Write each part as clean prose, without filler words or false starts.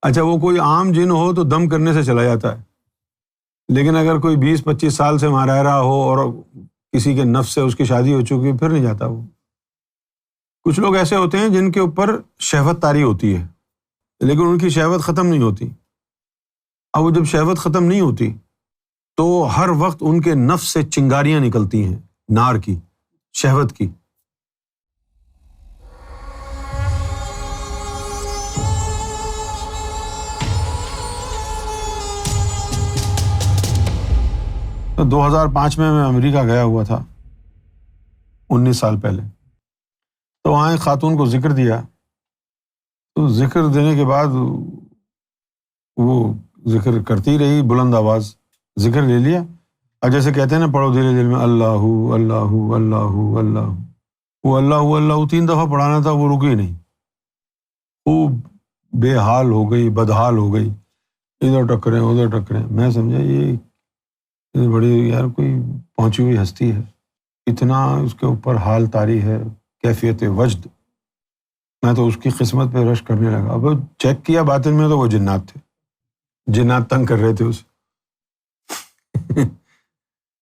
اچھا وہ کوئی عام جن ہو تو دم کرنے سے چلا جاتا ہے، لیکن اگر کوئی 20-25 سال سے وہاں رہ رہا ہو اور کسی کے نفس سے اس کی شادی ہو چکی پھر نہیں جاتا وہ۔ کچھ لوگ ایسے ہوتے ہیں جن کے اوپر شہوت طاری ہوتی ہے لیکن ان کی شہوت ختم نہیں ہوتی۔ اب وہ جب شہوت ختم نہیں ہوتی تو ہر وقت ان کے نفس سے چنگاریاں نکلتی ہیں، نار کی، شہوت کی۔ تو 2005 میں امریکہ گیا ہوا تھا، 19 سال پہلے۔ تو وہاں ایک خاتون کو ذکر دیا، تو ذکر دینے کے بعد وہ ذکر کرتی رہی بلند آواز، ذکر لے لیا، اور جیسے کہتے ہیں نا پڑھو دھیرے دل میں اللہ اللہ اللہ اللہ، وہ اللہ اللہ 3 دفعہ پڑھانا تھا، وہ رکی نہیں، خوب بے حال ہو گئی، بدحال ہو گئی، ادھر ٹکریں ادھر ٹکریں۔ میں سمجھا یہ بڑی یار کوئی پہنچی ہوئی ہستی ہے، اتنا اس کے اوپر حال طاری ہے، کیفیت وجد۔ میں تو اس کی قسمت پہ رش کرنے لگا۔ اب چیک کیا باطن میں تو وہ جنات تھے، جنات تنگ کر رہے تھے اسے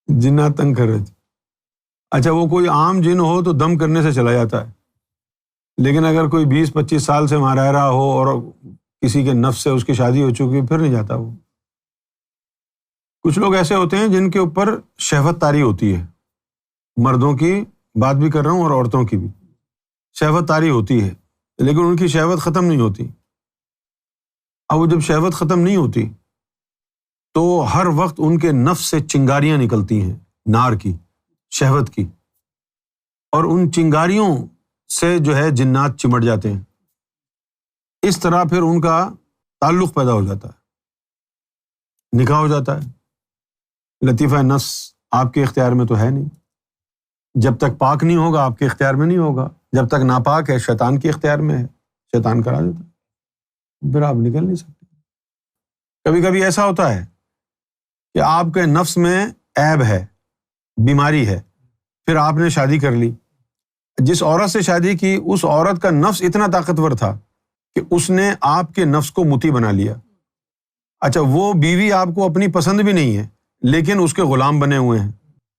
جنات تنگ کر رہے تھے۔ اچھا وہ کوئی عام جن ہو تو دم کرنے سے چلا جاتا ہے، لیکن اگر کوئی 20-25 سال سے وہاں رہ رہا ہو اور کسی کے نفس سے اس کی شادی ہو چکی پھر نہیں جاتا وہ۔ کچھ لوگ ایسے ہوتے ہیں جن کے اوپر شہوت طاری ہوتی ہے، مردوں کی بات بھی کر رہا ہوں اور عورتوں کی بھی، شہوت طاری ہوتی ہے لیکن ان کی شہوت ختم نہیں ہوتی۔ اب وہ جب شہوت ختم نہیں ہوتی تو ہر وقت ان کے نفس سے چنگاریاں نکلتی ہیں، نار کی، شہوت کی، اور ان چنگاریوں سے جو ہے جنات چمٹ جاتے ہیں۔ اس طرح پھر ان کا تعلق پیدا ہو جاتا ہے، نکاح ہو جاتا ہے۔ لطیفہ نفس آپ کے اختیار میں تو ہے نہیں، جب تک پاک نہیں ہوگا آپ کے اختیار میں نہیں ہوگا، جب تک ناپاک ہے شیطان کے اختیار میں ہے، شیطان کرا دیتا ہے، پھر آپ نکل نہیں سکتے۔ کبھی کبھی ایسا ہوتا ہے کہ آپ کے نفس میں عیب ہے، بیماری ہے، پھر آپ نے شادی کر لی، جس عورت سے شادی کی اس عورت کا نفس اتنا طاقتور تھا کہ اس نے آپ کے نفس کو مطیع بنا لیا۔ اچھا وہ بیوی آپ کو اپنی پسند بھی نہیں ہے لیکن اس کے غلام بنے ہوئے ہیں،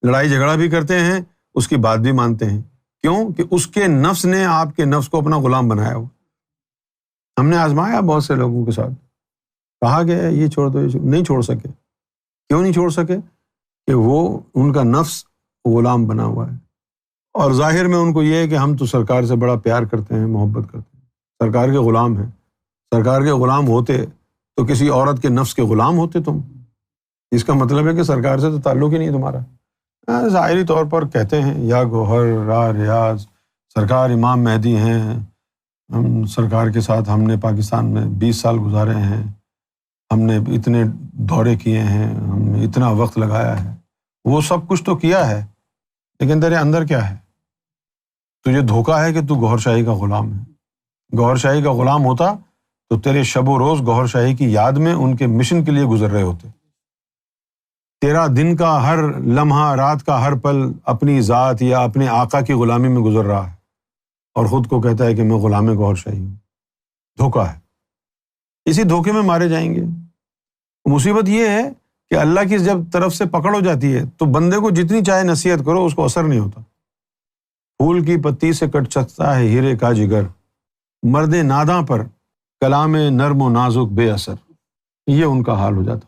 لڑائی جھگڑا بھی کرتے ہیں، اس کی بات بھی مانتے ہیں، کیوں کہ اس کے نفس نے آپ کے نفس کو اپنا غلام بنایا ہوا۔ ہم نے آزمایا بہت سے لوگوں کے ساتھ، کہا کہ یہ چھوڑ دو، نہیں چھوڑ سکے۔ کیوں نہیں چھوڑ سکے؟ کہ وہ ان کا نفس غلام بنا ہوا ہے، اور ظاہر میں ان کو یہ ہے کہ ہم تو سرکار سے بڑا پیار کرتے ہیں، محبت کرتے ہیں، سرکار کے غلام ہیں۔ سرکار کے غلام ہوتے تو کسی عورت کے نفس کے غلام ہوتے تم، اس کا مطلب ہے کہ سرکار سے تو تعلق ہی نہیں تمہارا۔ ظاہری طور پر کہتے ہیں یا گوہر راہ ریاض، سرکار امام مہدی ہیں، ہم سرکار کے ساتھ ہم نے پاکستان میں 20 سال گزارے ہیں، ہم نے اتنے دورے کیے ہیں، ہم نے اتنا وقت لگایا ہے۔ وہ سب کچھ تو کیا ہے لیکن تیرے اندر کیا ہے؟ تجھے دھوکا ہے کہ تو گوہر شاہی کا غلام ہے۔ گوہر شاہی کا غلام ہوتا تو تیرے شب و روز گوہر شاہی کی یاد میں ان کے مشن کے لیے گزر رہے ہوتے۔ تیرا دن کا ہر لمحہ، رات کا ہر پل اپنی ذات یا اپنے آقا کی غلامی میں گزر رہا ہے، اور خود کو کہتا ہے کہ میں غلام گوہر شاہی ہوں۔ دھوکا ہے، اسی دھوکے میں مارے جائیں گے۔ مصیبت یہ ہے کہ اللہ کی جب طرف سے پکڑ ہو جاتی ہے تو بندے کو جتنی چاہے نصیحت کرو اس کو اثر نہیں ہوتا۔ پھول کی پتی سے کٹ سکتا ہے ہیرے کا جگر، مرد ناداں پر کلام نرم و نازک بے اثر، یہ ان کا حال ہو جاتا۔